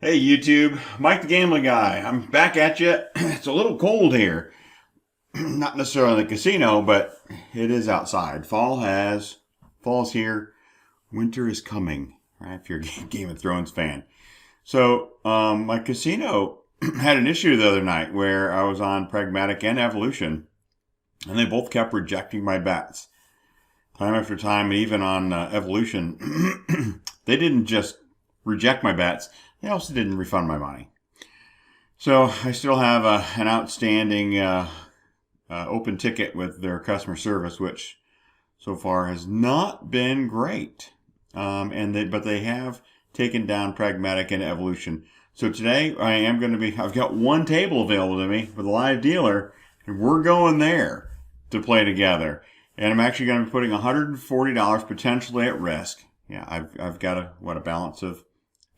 Hey YouTube, Mike the Gambling Guy. I'm back at you. It's a little cold here. Not necessarily in the casino, but it is outside. Fall's here. Winter is coming, right? If you're a Game of Thrones fan. So, my casino had an issue the other night where I was on Pragmatic and Evolution, and they both kept rejecting my bets. Time after time, and even on Evolution, they didn't just reject my bets. They also didn't refund my money. So I still have an outstanding open ticket with their customer service, which so far has not been great. But they have taken down Pragmatic and Evolution. So today I've got one table available to me with a live dealer, and we're going there to play together. And I'm actually going to be putting $140 potentially at risk. Yeah, I've got a balance of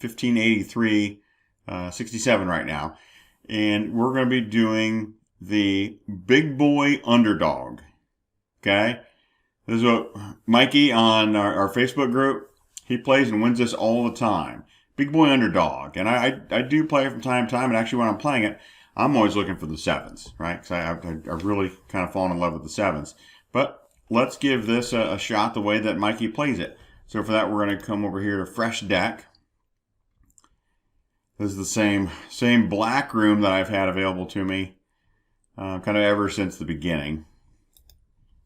1583.67 right now, and we're going to be doing the Big Boy Underdog. Okay, this is what Mikey on our Facebook group, he plays and wins this all the time. Big Boy Underdog, and I do play it from time to time, and actually when I'm playing it, I'm always looking for the sevens, right? Because I've really kind of fallen in love with the sevens. But let's give this a shot the way that Mikey plays it. So for that, we're going to come over here to Fresh Deck. This is the same black room that I've had available to me kind of ever since the beginning.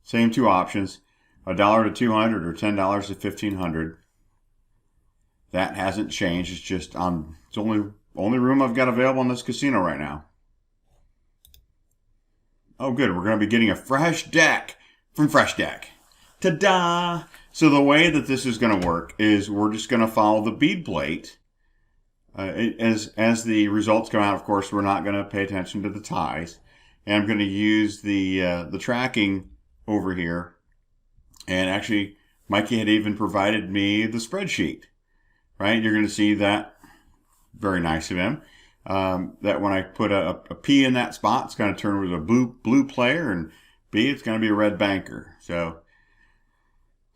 Same two options, $1 to 200 or $10 to 1500. That hasn't changed. It's just it's the only room I've got available in this casino right now. Oh, good. We're going to be getting a Fresh Deck from Fresh Deck. Ta-da! So the way that this is going to work is we're just going to follow the bead plate. As the results come out, of course, we're not going to pay attention to the ties. And I'm going to use the tracking over here. And actually, Mikey had even provided me the spreadsheet. Right? You're going to see that. Very nice of him. That when I put a P in that spot, it's going to turn with a blue player, and B, it's going to be a red banker. So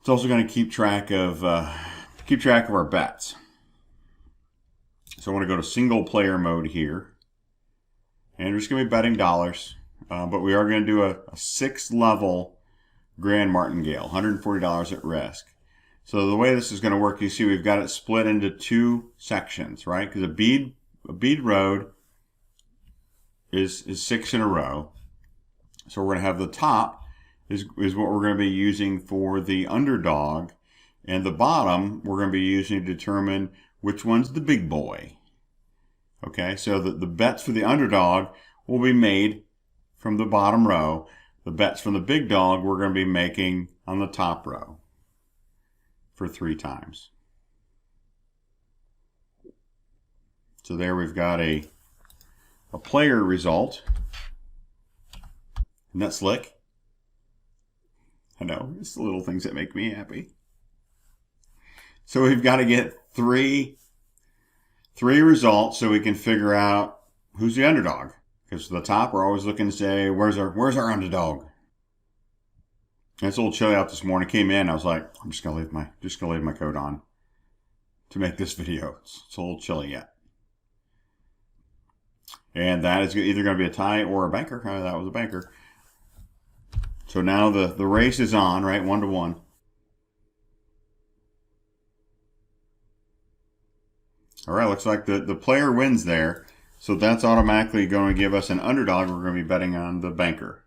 it's also going to keep track of our bets. So I want to go to single player mode here. And we're just going to be betting dollars. But we are going to do a 6th level Grand Martingale, $140 at risk. So the way this is going to work, you see we've got it split into two sections, right? Because a bead road is 6 in a row. So we're going to have the top is what we're going to be using for the underdog. And the bottom we're going to be using to determine which one's the big boy. Okay, so the bets for the underdog will be made from the bottom row. The bets from the big dog we're going to be making on the top row for 3 times. So there we've got a player result. Isn't that slick? I know, it's the little things that make me happy. So we've got to get three results so we can figure out who's the underdog. Because for the top, we're always looking to say, where's our underdog? And it's a little chilly out this morning. Came in, I was like, I'm just gonna leave my coat on to make this video. It's a little chilly yet. And that is either going to be a tie or a banker. That was a banker. So now the race is on, right? 1-1. All right, looks like the player wins there. So that's automatically going to give us an underdog. We're going to be betting on the banker.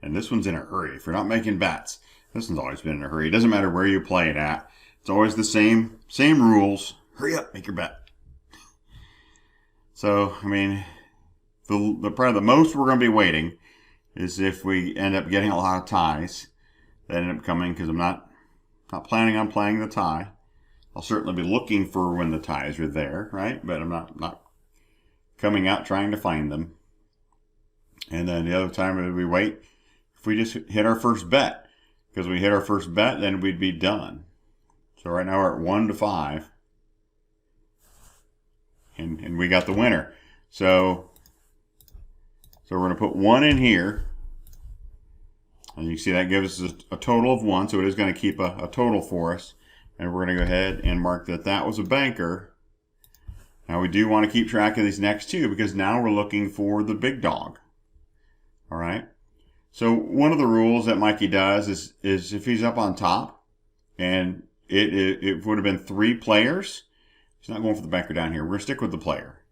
And this one's in a hurry. If you're not making bets, this one's always been in a hurry. It doesn't matter where you play it at. It's always the same rules. Hurry up, make your bet. So, I mean, probably the most we're going to be waiting is if we end up getting a lot of ties that end up coming, because I'm not planning on playing the tie. I'll certainly be looking for when the ties are there, right? But I'm not coming out trying to find them. And then the other time we wait, if we just hit our first bet, because when we hit our first bet, then we'd be done. So right now we're at 1-5. And we got the winner. So we're going to put 1 in here. And you see that gives us a total of 1. So it is going to keep a total for us. And we're going to go ahead and mark that was a banker. Now we do want to keep track of these next two because now we're looking for the big dog. All right. So one of the rules that Mikey does is if he's up on top and it would have been 3 players, he's not going for the banker down here. We're going to stick with the player.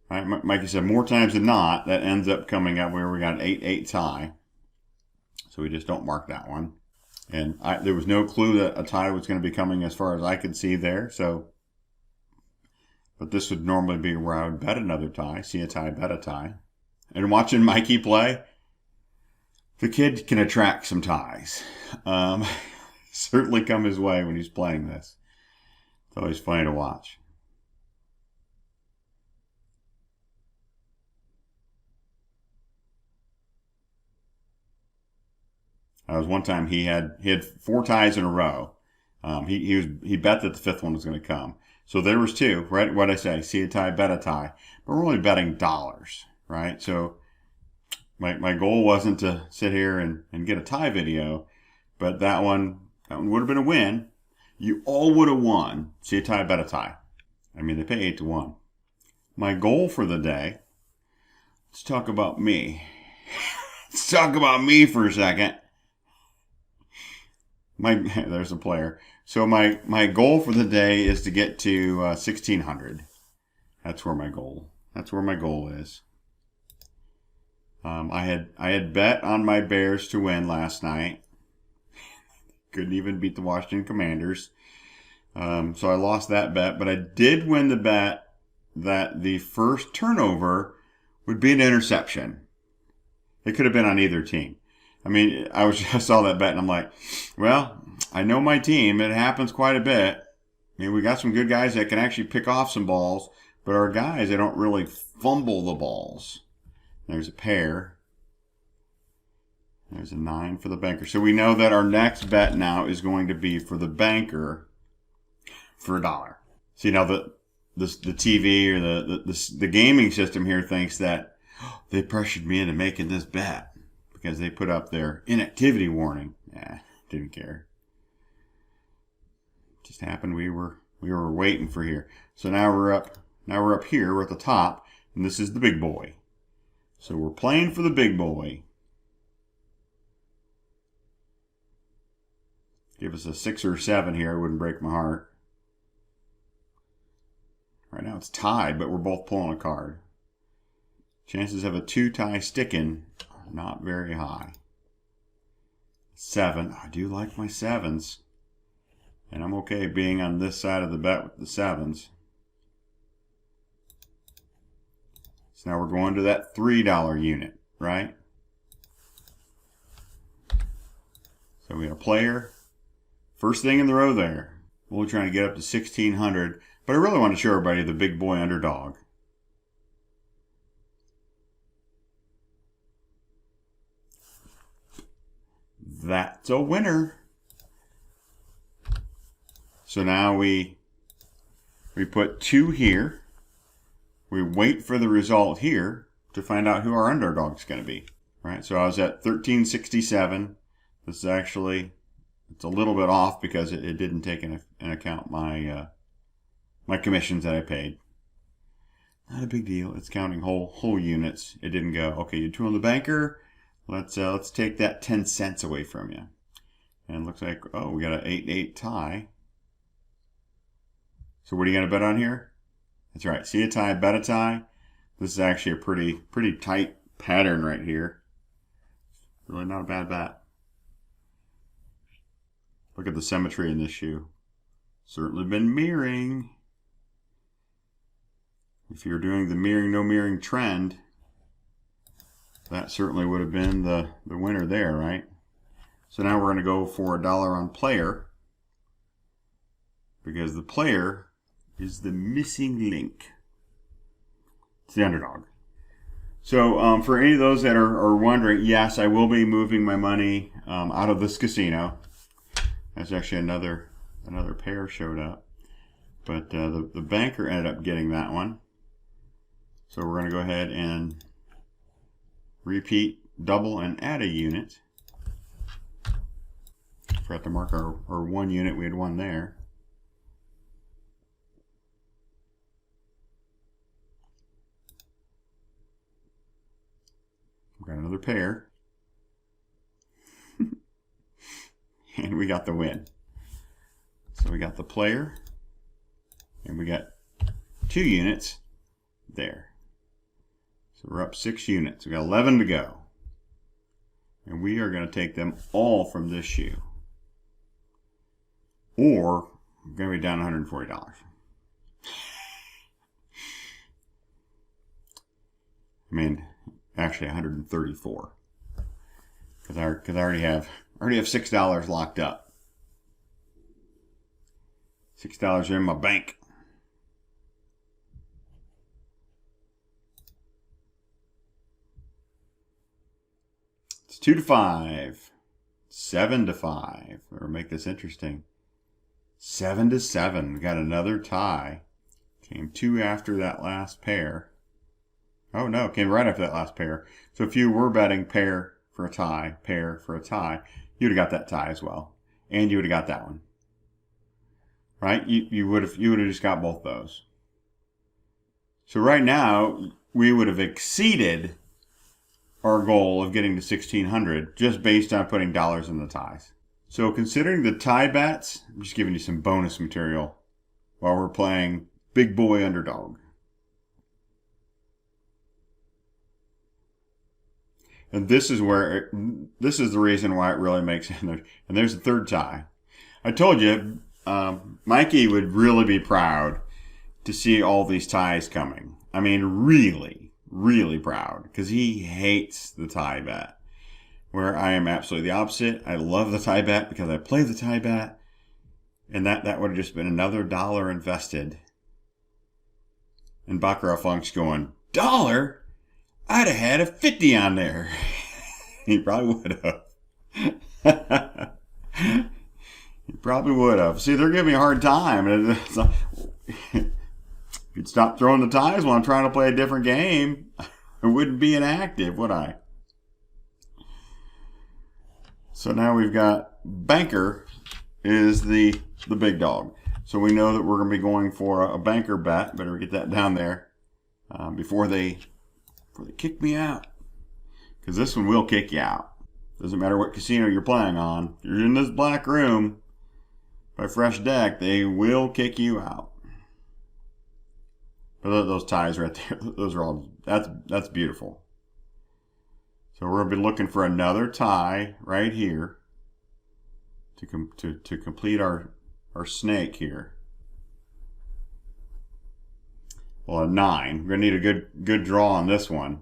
All right. Mikey said more times than not, that ends up coming up where we got an 8-8 tie. So we just don't mark that one. And there was no clue that a tie was going to be coming as far as I could see there. So, but this would normally be where I would bet another tie. See a tie, bet a tie. And watching Mikey play, the kid can attract some ties. Certainly come his way when he's playing this. It's always funny to watch. One time he had 4 ties in a row. He bet that the 5th one was going to come. So there was 2, right? What I say? See a tie, bet a tie. But we're only betting dollars, right? So my goal wasn't to sit here and get a tie video, but that one would have been a win. You all would have won. See a tie, bet a tie. I mean, they pay 8-1. My goal for the day. Let's talk about me. Let's talk about me for a second. There's a player. So my goal for the day is to get to 1,600. That's where my goal is. I had bet on my Bears to win last night. Couldn't even beat the Washington Commanders. So I lost that bet, but I did win the bet that the first turnover would be an interception. It could have been on either team. I mean, I saw that bet and I'm like, well, I know my team. It happens quite a bit. I mean, we got some good guys that can actually pick off some balls, but our guys, they don't really fumble the balls. There's a pair. There's a 9 for the banker. So we know that our next bet now is going to be for the banker for $1. See, now the TV or the gaming system here thinks that they pressured me into making this bet because they put up their inactivity warning. Didn't care. Just happened we were waiting for here. So now we're up here, we're at the top, and this is the big boy. So we're playing for the big boy. Give us a 6 or 7 here, it wouldn't break my heart. Right now it's tied, but we're both pulling a card. Chances of a 2 tie sticking are not very high. 7. I do like my 7s. And I'm okay being on this side of the bet with the 7s. So now we're going to that $3 unit, right? So we got a player. First thing in the row there. We're trying to get up to 1,600. But I really want to show everybody the Big Boy Underdog. That's a winner. So now we put 2 here. We wait for the result here to find out who our underdog's going to be. Right? So I was at 1367. This is actually, it's a little bit off because it didn't take into account my my commissions that I paid. Not a big deal. It's counting whole units. It didn't go, okay, you're 2 on the banker. Let's take that 10 cents away from you. And it looks like, oh, we got an 8-8 tie. So what are you going to bet on here? That's right. See a tie, bet a tie. This is actually a pretty tight pattern right here. Really not a bad bet. Look at the symmetry in this shoe. Certainly been mirroring. If you're doing the mirroring, no mirroring trend, that certainly would have been the winner there, right? So now we're going to go for $1 on player because the player is the missing link. It's the underdog. So for any of those that are wondering, yes, I will be moving my money out of this casino. That's actually another pair showed up. But the banker ended up getting that one. So we're going to go ahead and repeat, double, and add a unit. Forgot to mark our 1 unit. We had 1 there. Another pair. And we got the win. So we got the player. And we got 2 units there. So we're up 6 units. We got 11 to go. And we are going to take them all from this shoe. Or we're going to be down $140. I mean, actually 134. Because I already have $6 locked up. $6 in my bank. It's 2 to 5. 7 to 5. Or make this interesting. 7 to 7. We got another tie. Came 2 after that last pair. Oh no, came right after that last pair. So if you were betting pair for a tie, pair for a tie, you would have got that tie as well. And you would have got that one. Right? You would have just got both those. So right now, we would have exceeded our goal of getting to 1,600 just based on putting dollars in the ties. So considering the tie bets, I'm just giving you some bonus material while we're playing Big Boy Underdog. And this is the reason why it really makes it. And there's the third tie. I told you, Mikey would really be proud to see all these ties coming. I mean, really, really proud. Because he hates the tie bet. Where I am absolutely the opposite. I love the tie bet because I play the tie bet. And that would have just been another $1 invested. And Baccarat Funk's going, $1? I'd have had a 50 on there. He probably would have. He probably would have. See, they're giving me a hard time. If you'd stop throwing the ties while I'm trying to play a different game, I wouldn't be inactive, would I? So now we've got banker is the big dog. So we know that we're going to be going for a banker bet. Better get that down there before they kick me out. Because this one will kick you out. Doesn't matter what casino you're playing on. If you're in this black room by Fresh Deck, they will kick you out. But those ties right there, those are all, that's beautiful. So we're going to be looking for another tie right here to complete our snake here. Well, a 9. We're going to need a good draw on this one.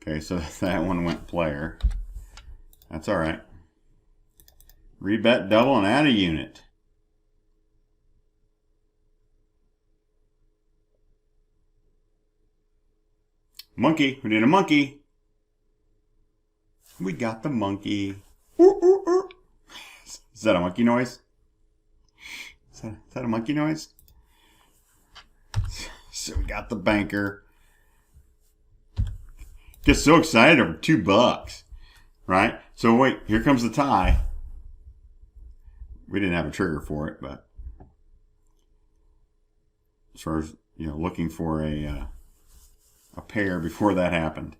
Okay, so that one went player. That's all right. Rebet double and add a unit. Monkey. We need a monkey. We got the monkey. Ooh, ooh, ooh. Is that a monkey noise? Is that a monkey noise? So we got the banker. Get so excited over $2, right? So wait, here comes the tie. We didn't have a trigger for it, but as far as looking for a pair before that happened.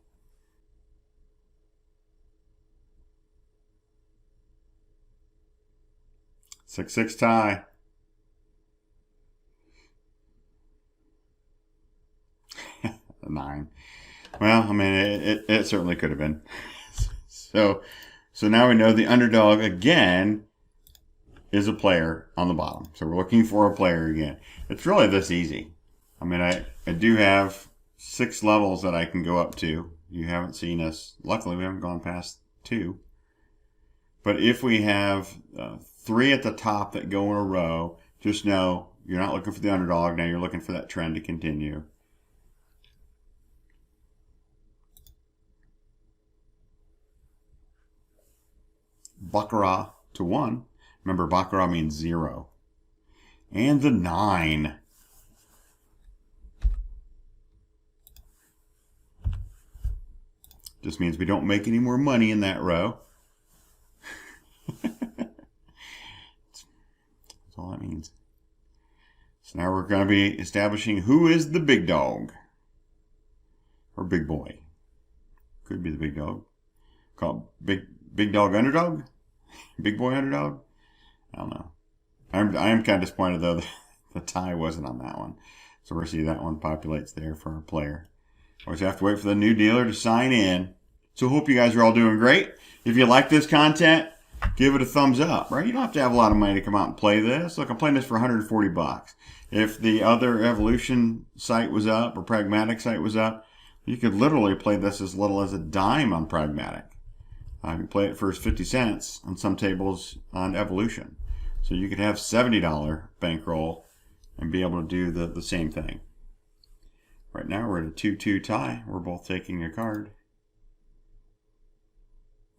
6-6 tie. A 9. Well, I mean, it certainly could have been. So now we know the underdog again is a player on the bottom. So we're looking for a player again. It's really this easy. I mean, I do have 6 levels that I can go up to. You haven't seen us. Luckily, we haven't gone past 2. But if we have 3 at the top that go in a row, just know you're not looking for the underdog. Now you're looking for that trend to continue. Baccarat to 1. Remember, Baccarat means 0. And the 9. Just means we don't make any more money in that row. That's all that means. So now we're going to be establishing who is the big dog. Or big boy. Could be the big dog. Called Big Dog Underdog? Big Boy Underdog? I don't know. I am kind of disappointed, though, that the tie wasn't on that one. So we'll see that one populates there for our player. Always have to wait for the new dealer to sign in. So hope you guys are all doing great. If you like this content, give it a thumbs up, right? You don't have to have a lot of money to come out and play this. Look, I'm playing this for 140 bucks. If the other Evolution site was up or Pragmatic site was up, you could literally play this as little as a dime on Pragmatic. You can play it for 50 cents on some tables on Evolution. So you could have $70 bankroll and be able to do the same thing. Right now we're at a 2-2 tie. We're both taking a card.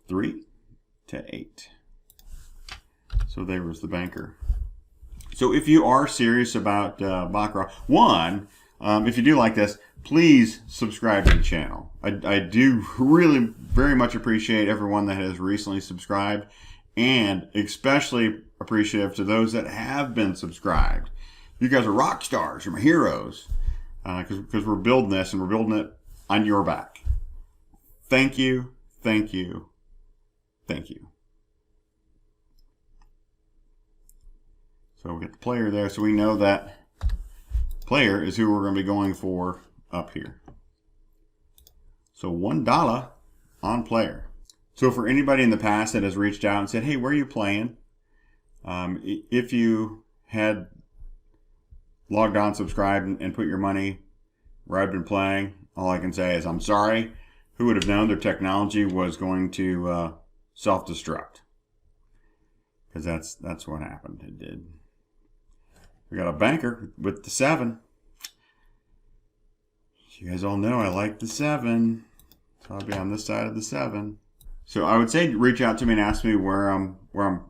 3 to 8. So there was the banker. So if you are serious about Baccarat, if you do like this, please subscribe to the channel. I do really very much appreciate everyone that has recently subscribed, and especially appreciative to those that have been subscribed. You guys are rock stars. You're my heroes. Because we're building this, and we're building it on your back. Thank you, thank you, thank you. So we get the player there, so we know that player is who we're going to be going for up here. So $1 on player. So for anybody in the past that has reached out and said, hey, where are you playing? If you had logged on, subscribed, and put your money where I've been playing, all I can say is I'm sorry. Who would have known their technology was going to self-destruct? Because that's what happened. It did. We got a banker with the 7. You guys all know I like the 7. So I'll be on this side of the 7. So I would say reach out to me and ask me where I'm going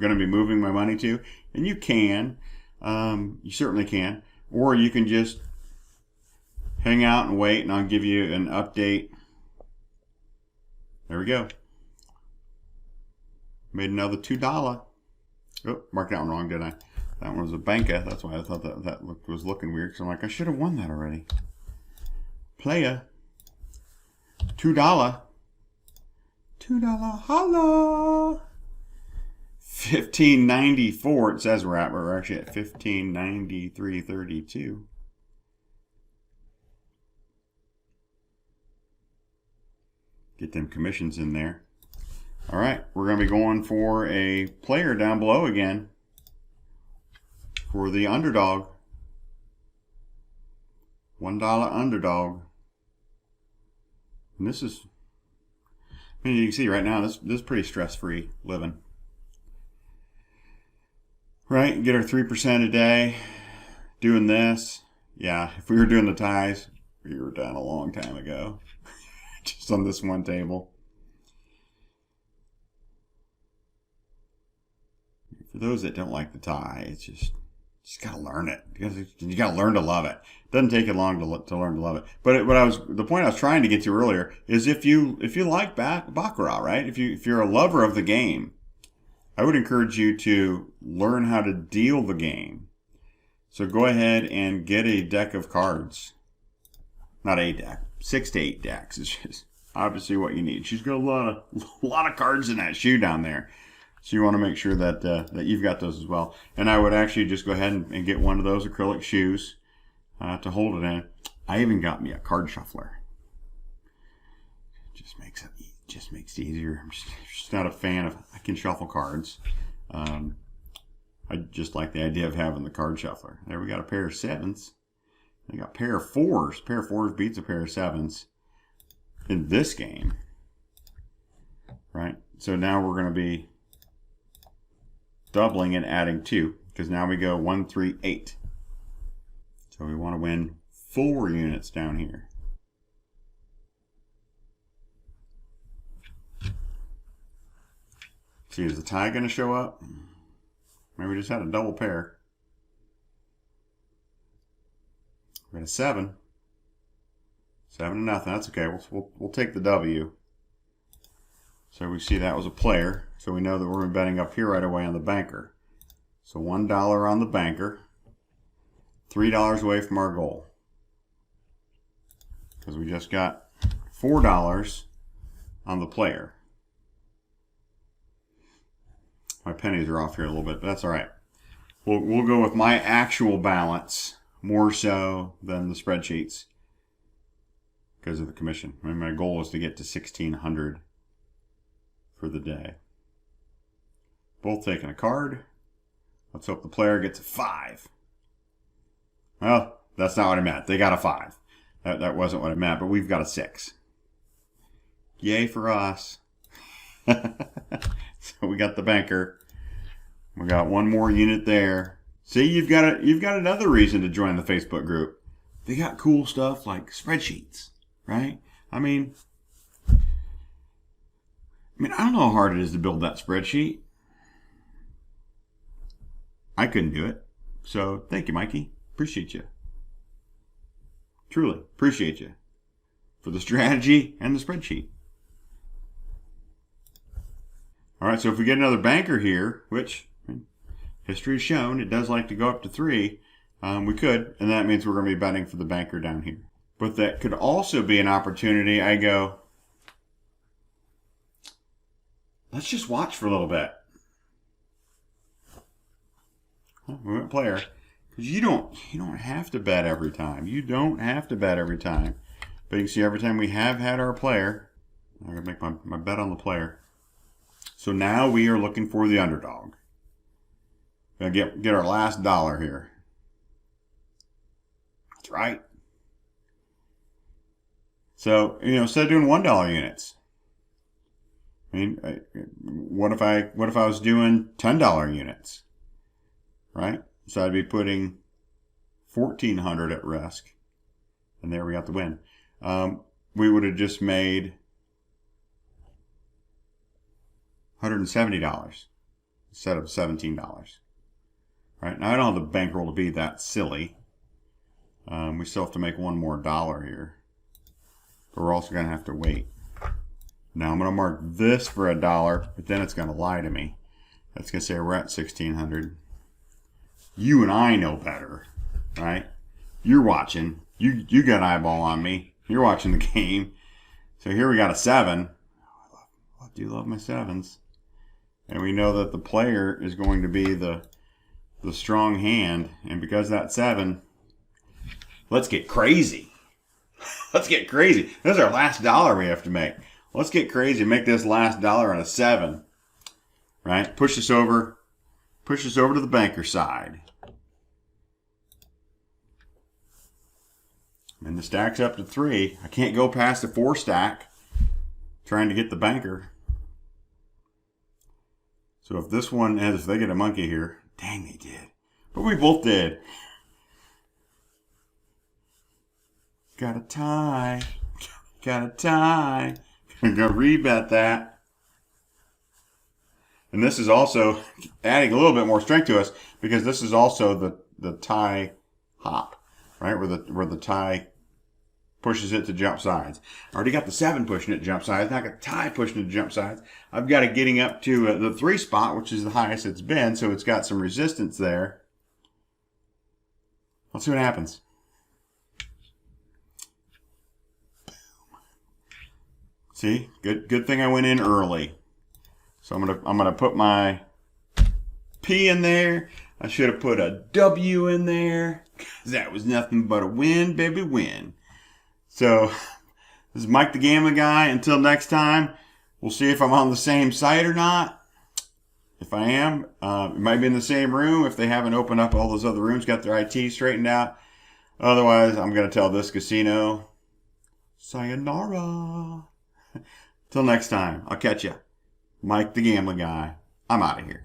to be moving my money to. And you can. You certainly can. Or you can just hang out and wait, and I'll give you an update. There we go. Made another $2. Oh, marked that one wrong, didn't I? That one was a banker. That's why I thought that was looking weird. Because I'm like, I should have won that already. Playa. $2. $2. Holla. 15.94 it says we're at, but we're actually at 15.93.32. Get them commissions in there. All right, we're going to be going for a player down below again for the underdog. $1 underdog. And this is, I mean, you can see right now, this is pretty stress-free living. Right, get our 3% a day doing this. Yeah, if we were doing the ties, we were done a long time ago. Just on this one table. For those that don't like the tie, it's just gotta learn it. You gotta learn to love it. It doesn't take it long to learn to love it. But the point I was trying to get to earlier is if you like Baccarat, right? If you're a lover of the game, I would encourage you to learn how to deal the game. So go ahead and get a deck of cards. Not a deck. 6 to 8 decks is just obviously what you need. She's got a lot of cards in that shoe down there. So you want to make sure that that you've got those as well. And I would actually just go ahead and get one of those acrylic shoes to hold it in. I even got me a card shuffler. Just makes it easier. I'm just not a fan of, I can shuffle cards. I just like the idea of having the card shuffler. There we got a pair of 7s. I got a pair of 4s. A pair of 4s beats a pair of 7s in this game. Right? So now we're going to be doubling and adding 2. Because now we go 1, 3, 8. So we want to win 4 units down here. See, is the tie going to show up? Maybe we just had a double pair. We got a 7. 7-0. That's okay. We'll take the W. So we see that was a player. So we know that we're betting up here right away on the banker. So $1 on the banker. $3 away from our goal. Because we just got $4 on the player. My pennies are off here a little bit, but that's all right. We'll go with my actual balance more so than the spreadsheets because of the commission. I mean, my goal is to get to 1,600 for the day. Both taking a card. Let's hope the player gets a 5. Well, that's not what I meant. They got a 5. That wasn't what I meant, but we've got a 6. Yay for us. So we got the banker. We got one more unit there. See, you've got another reason to join the Facebook group. They got cool stuff like spreadsheets, right? I mean, I don't know how hard it is to build that spreadsheet. I couldn't do it. So thank you, Mikey. Appreciate you. Truly appreciate you for the strategy and the spreadsheet. All right, so if we get another banker here, which history has shown it does like to go up to 3, we could, and that means we're going to be betting for the banker down here. But that could also be an opportunity. I go, let's just watch for a little bit. Well, we went player. Because you don't have to bet every time. You don't have to bet every time. But you can see every time we have had our player, I'm going to make my bet on the player. So now we are looking for the underdog. We're going to get our last dollar here. That's right. So, instead of doing $1 units, I mean, what if I was doing $10 units, right? So I'd be putting 1,400 at risk, and there we got the win. We would have just made $170 instead of $17. Right, now I don't have the bankroll to be that silly. We still have to make one more dollar here. But we're also going to have to wait. Now I'm going to mark this for $1, but then it's going to lie to me. That's going to say we're at 1,600. You and I know better, right? You're watching. You got an eyeball on me. You're watching the game. So here we got a 7. I do love my 7s. And we know that the player is going to be the strong hand. And because that's 7, let's get crazy. Let's get crazy. This is our last dollar we have to make. Let's get crazy and make this last dollar on a 7. Right? Push this over to the banker side. And the stack's up to 3. I can't go past the 4 stack trying to get the banker. So if this one if they get a monkey here, dang, they did. But we both did. Got a tie. Got a tie. I'm going to rebet that. And this is also adding a little bit more strength to us because this is also the tie hop, right? Where the tie pushes it to jump sides. I already got the 7 pushing it to jump sides. Now I got the tie pushing it to jump sides. I've got it getting up to the 3 spot, which is the highest it's been, so it's got some resistance there. Let's see what happens. See, good thing I went in early. So I'm gonna put my P in there. I should have put a W in there because that was nothing but a win, baby, win. So this is Mike the Gambling Guy. Until next time, we'll see if I'm on the same site or not. If I am, it might be in the same room if they haven't opened up all those other rooms, got their IT straightened out. Otherwise, I'm going to tell this casino, sayonara. Till next time, I'll catch ya. Mike the Gambling Guy. I'm out of here.